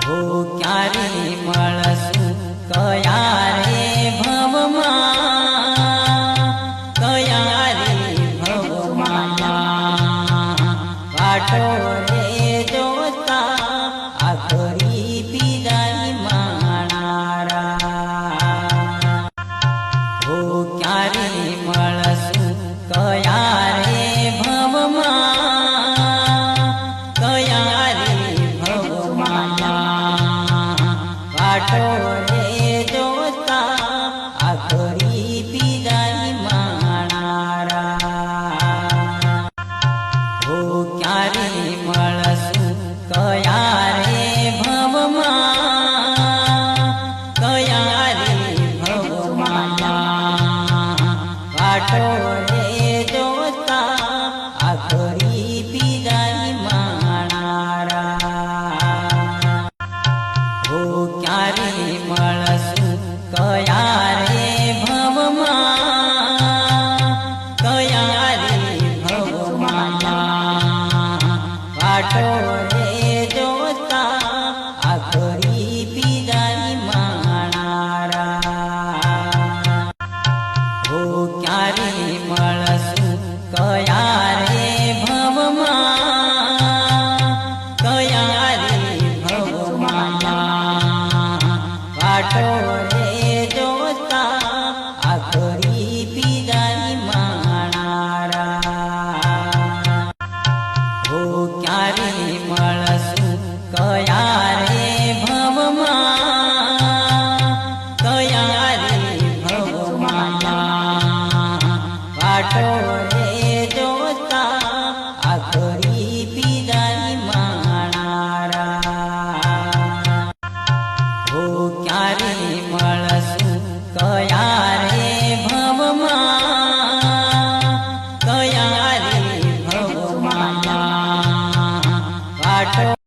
हो क्यारे मळसु कया रे भवमा कया रे भवमा काटो रे जोता आखरी पीराई माणारा हो क्यारे मळसु कया रे भवमा कया रे भवमा काटो रे जोता आखरी पीराई माणारा हो क्यारे मळसु कया रे भवमा कया रे भवमा काटो रे जोता आखरी पीराई माणारा हो क्यारे मळसु कया रे भवमा कया रे भवमा काटो रे जोता आखरी पीराई माणारा हो क्यारे मळसु कया रे भवमा कया रे भवमा काटो रे जोता आखरी पीराई माणारा हो क्यारे मळसु कया रे भवमा कया रे भवमा काटो रे जोता आखरी पीराई माणारा हो क्यारे मळसु कया रे